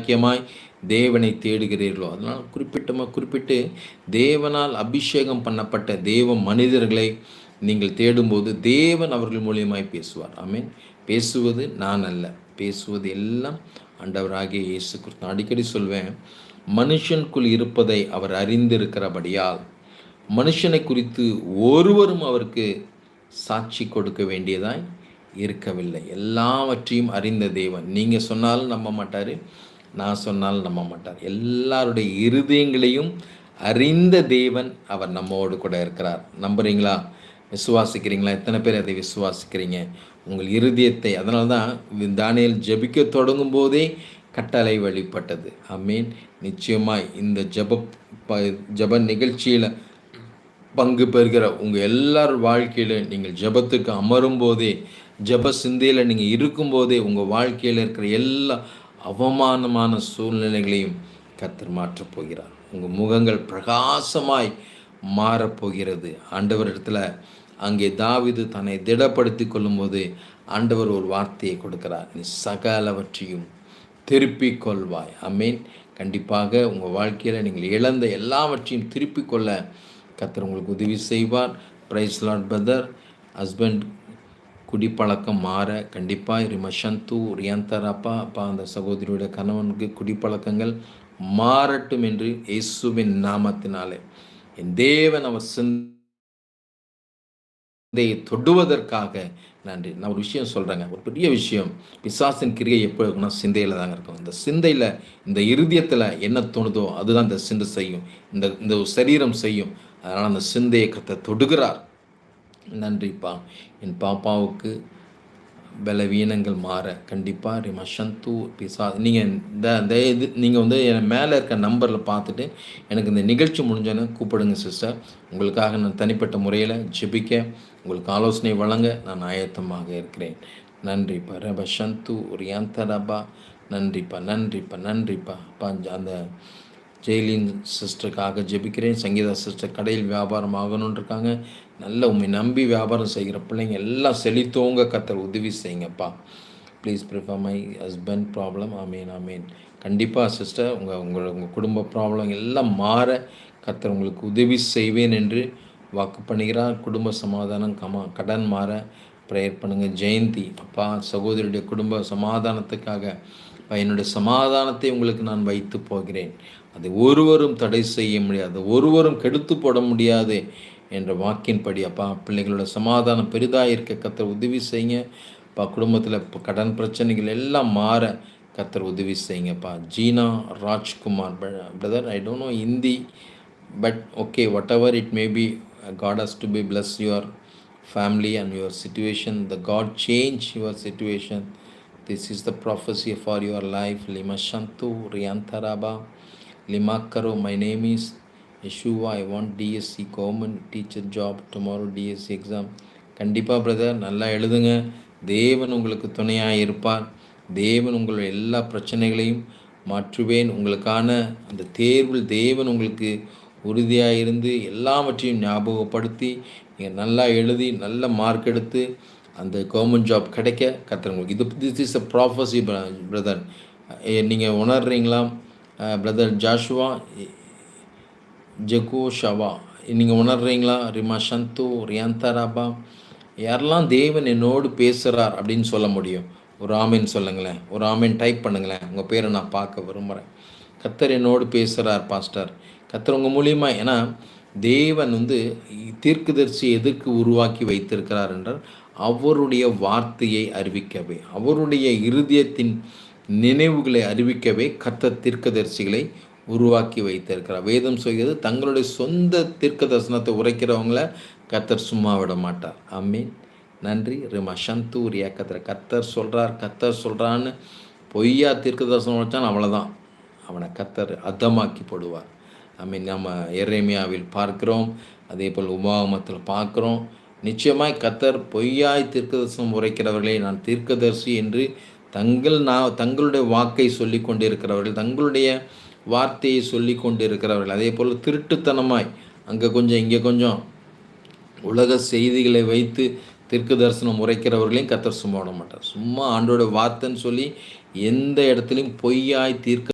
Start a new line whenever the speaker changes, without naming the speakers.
வைராக்கியமாய் தேவனை தேடுகிறீர்களோ, அதனால் குறிப்பிட்டு தேவனால் அபிஷேகம் பண்ணப்பட்ட தேவ மனிதர்களை நீங்கள் தேடும்போது தேவன் அவர்கள் மூலியமாய் பேசுவார். ஆமென். பேசுவது நான் அல்ல, பேசுவது எல்லாம் ஆண்டவராகிய இயேசு கிறிஸ்து. நான் அடிக்கடி சொல்வேன், மனுஷனுக்குள் இருப்பதை அவர் அறிந்திருக்கிறபடியால் மனுஷனை குறித்து ஒருவரும் அவருக்கு சாட்சி கொடுக்க வேண்டியதாய் இருக்கவில்லை. எல்லாவற்றையும் அறிந்த தேவன். நீங்கள் சொன்னாலும் நம்ப மாட்டார், நான் சொன்னாலும் நம்ப மாட்டார். எல்லாருடைய இருதயங்களையும் அறிந்த தேவன் அவர் நம்மோடு கூட இருக்கிறார். நம்புறீங்களா? விசுவாசிக்கிறீங்களா? எத்தனை பேர் அதை விசுவாசிக்கிறீங்க? உங்கள் இருதயத்தை, அதனால தான் தானியேல் ஜெபிக்க தொடங்கும் போதே கட்டளை வெளிப்பட்டது. ஆமீன். நிச்சயமாய் இந்த ஜெப நிகழ்ச்சியில் பங்கு பெறுகிற உங்கள் எல்லார் வாழ்க்கையில் நீங்கள் ஜெபத்துக்கு அமரும் போதே, ஜெப சிந்தையில் நீங்கள் இருக்கும்போதே உங்கள் வாழ்க்கையில் இருக்கிற எல்லா அவமானமான சூழ்நிலைகளையும் கர்த்தர் மாற்றப் போகிறார். உங்கள் முகங்கள் பிரகாசமாய் மாறப்போகிறது. ஆண்டவரிடத்தில் அங்கே தாவீது தன்னை திடப்படுத்தி கொள்ளும்போது ஆண்டவர் ஒரு வார்த்தையை கொடுக்கிறார், நீ சகலவற்றையும் திருப்பிக் கொள்வாய். ஆமீன். கண்டிப்பாக உங்கள் வாழ்க்கையில் நீங்கள் இழந்த எல்லாவற்றையும் திருப்பிக் கொள்ள கர்த்தர் உங்களுக்கு உதவி செய்வார். Price Lord brother. ஹஸ்பண்ட் குடிப்பழக்கம் மாற கண்டிப்பாக ரிமஷந்து ரியாந்தராப்பா அப்பா அந்த சகோதரியுடைய கணவனுக்கு குடிப்பழக்கங்கள் மாறட்டும் என்று இயேசுவின் நாமத்தினாலே என் தேவன் அவர் சிந்தையை தொடுவதற்காக நன்றி. நான் ஒரு விஷயம் சொல்கிறேங்க, ஒரு பெரிய விஷயம். பிசாசின் கிரியை எப்போ இருக்குன்னா சிந்தையில் தாங்க இருக்கும். இந்த சிந்தையில், இந்த இருதயத்தில் என்ன தோணுதோ அதுதான் இந்த சிந்தை செய்யும், இந்த சரீரம் செய்யும். அதனால் அந்த சிந்தையை கர்த்தர் தொடுகிறார். நன்றிப்பா. என் பாப்பாவுக்கு பலவீனங்கள் மாற கண்டிப்பாக ரிமஷந்து பிசா நீங்கள் நீங்கள் வந்து என் மேலே இருக்க நம்பரில் பார்த்துட்டு எனக்கு இந்த நிகழ்ச்சி முடிஞ்சோன்னு கூப்பிடுங்க சிஸ்டர். உங்களுக்காக நான் தனிப்பட்ட முறையில் ஜெபிக்க, உங்களுக்கு ஆலோசனை வழங்க நான் ஆயத்தமாக இருக்கிறேன். நன்றிப்பா. ரபஷந்து ரியாந்தரபா. நன்றிப்பா. அந்த ஜெயிலின் சிஸ்டருக்காக ஜெபிக்கிறேன். சங்கீதா சிஸ்டர் கடையில் வியாபாரம் ஆகணும்னு இருக்காங்க. நல்ல உண்மை நம்பி வியாபாரம் செய்கிற பிள்ளைங்க எல்லாம் செழித்தோங்க கர்த்தர் உதவி செய்யுங்கப்பா. Please prefer my husband problem. ஆமீன். கண்டிப்பாக சிஸ்டர் உங்கள் குடும்ப ப்ராப்ளம் எல்லாம் மாற கர்த்தர் உங்களுக்கு உதவி செய்வேன் என்று வாக்கு பண்ணுகிறார். குடும்ப சமாதானம் கடன் மாற ப்ரேயர் பண்ணுங்கள். ஜெயந்தி அப்பா சகோதரியுடைய குடும்ப சமாதானத்துக்காக என்னுடைய சமாதானத்தை உங்களுக்கு நான் வைத்து போகிறேன், அதை ஒருவரும் தடை செய்ய முடியாது, ஒருவரும் கெடுத்து போட முடியாது என்ற வாக்கின்படி அப்பா பிள்ளைகளோட சமாதானம் பெரிதாக இருக்க கர்த்தர் உதவி செய்யுங்க. அப்பா குடும்பத்தில் கடன் பிரச்சனைகள் எல்லாம் மாற கர்த்தர் உதவி செய்யுங்கப்பா. Jeena Rajkumar brother, I don't know Hindi but okay, whatever it may be, God has to be bless your family and your situation. The God change your situation. This is the prophecy for your life. Lima Shantu Riyantaraba Limakaro. My name is Yeshua. I want DSC government teacher job tomorrow, DSC exam. கண்டிப்பாக brother நல்லா எழுதுங்க. தேவன் உங்களுக்கு துணையாக இருப்பார். தேவன் உங்களுடைய எல்லா பிரச்சனைகளையும் மாற்றுவேன். உங்களுக்கான அந்த தேர்வில் தேவன் உங்களுக்கு உறுதியாக இருந்து எல்லாவற்றையும் ஞாபகப்படுத்தி நீங்கள் நல்லா எழுதி நல்ல மார்க் எடுத்து அந்த கவர்மெண்ட் ஜாப் கிடைக்க கர்த்தர் உங்களுக்கு this is a prophecy brother. நீங்கள் உணர்றீங்களா பிரதர் ஜாஷுவா ஜெகோஷவா? நீங்கள் உணர்றீங்களா? ரிமா சந்து ரியாந்தராபா. யாரெல்லாம் தேவன் என்னோடு பேசுகிறார் அப்படின்னு சொல்ல முடியும்? ஒரு ஆமீன் சொல்லுங்களேன், ஒரு ஆமீன் டைப் பண்ணுங்களேன். உங்கள் பேரை நான் பார்க்க விரும்புகிறேன். கர்த்தர் என்னோடு பேசுகிறார் பாஸ்டர். கர்த்தர் உங்கள் மூலியமாக, ஏன்னா தேவன் தீர்க்கதரிசி எதற்கு உருவாக்கி வைத்திருக்கிறார் என்றால் அவருடைய வார்த்தையை அறிவிக்கவே, அவருடைய இருதயத்தின் நினைவுகளை அறிவிக்கவே கர்த்தர் தீர்க்கதரிசிகளை உருவாக்கி வைத்திருக்கிறார். வேதம் சொல்கிறது, தங்களுடைய சொந்த தீர்க்க தரிசனத்தை உரைக்கிறவங்கள கர்த்தர் சும்மா விட மாட்டார். ஆமீன். நன்றி. ரிமா சந்தூரியா கர்த்தர் சொல்கிறான்னு பொய்யா தீர்க்க தரிசனம் வச்சான், அவ்வளோதான், அவனை கர்த்தர் அதமாக்கி போடுவார். ஆமீன். நம்ம எரேமியாவில் பார்க்கிறோம், அதே போல் உபாகமத்தில் பார்க்குறோம். நிச்சயமாய் கர்த்தர் பொய்யாய் தீர்க்கதரிசனம் உரைக்கிறவர்களை நான் தீர்க்கதரிசி என்று தங்களுடைய வாக்கை சொல்லி கொண்டிருக்கிறவர்கள், தங்களுடைய வார்த்தையை சொல்லி கொண்டிருக்கிறவர்கள், அதே போல் திருட்டுத்தனமாய் அங்கே கொஞ்சம் இங்கே கொஞ்சம் உலக செய்திகளை வைத்து தீர்க்க தரிசனம் உரைக்கிறவர்களையும் கர்த்தர் சும்மா விட மாட்டார். சும்மா ஆண்டோட வார்த்தைன்னு சொல்லி எந்த இடத்துலையும் பொய்யாய் தீர்க்க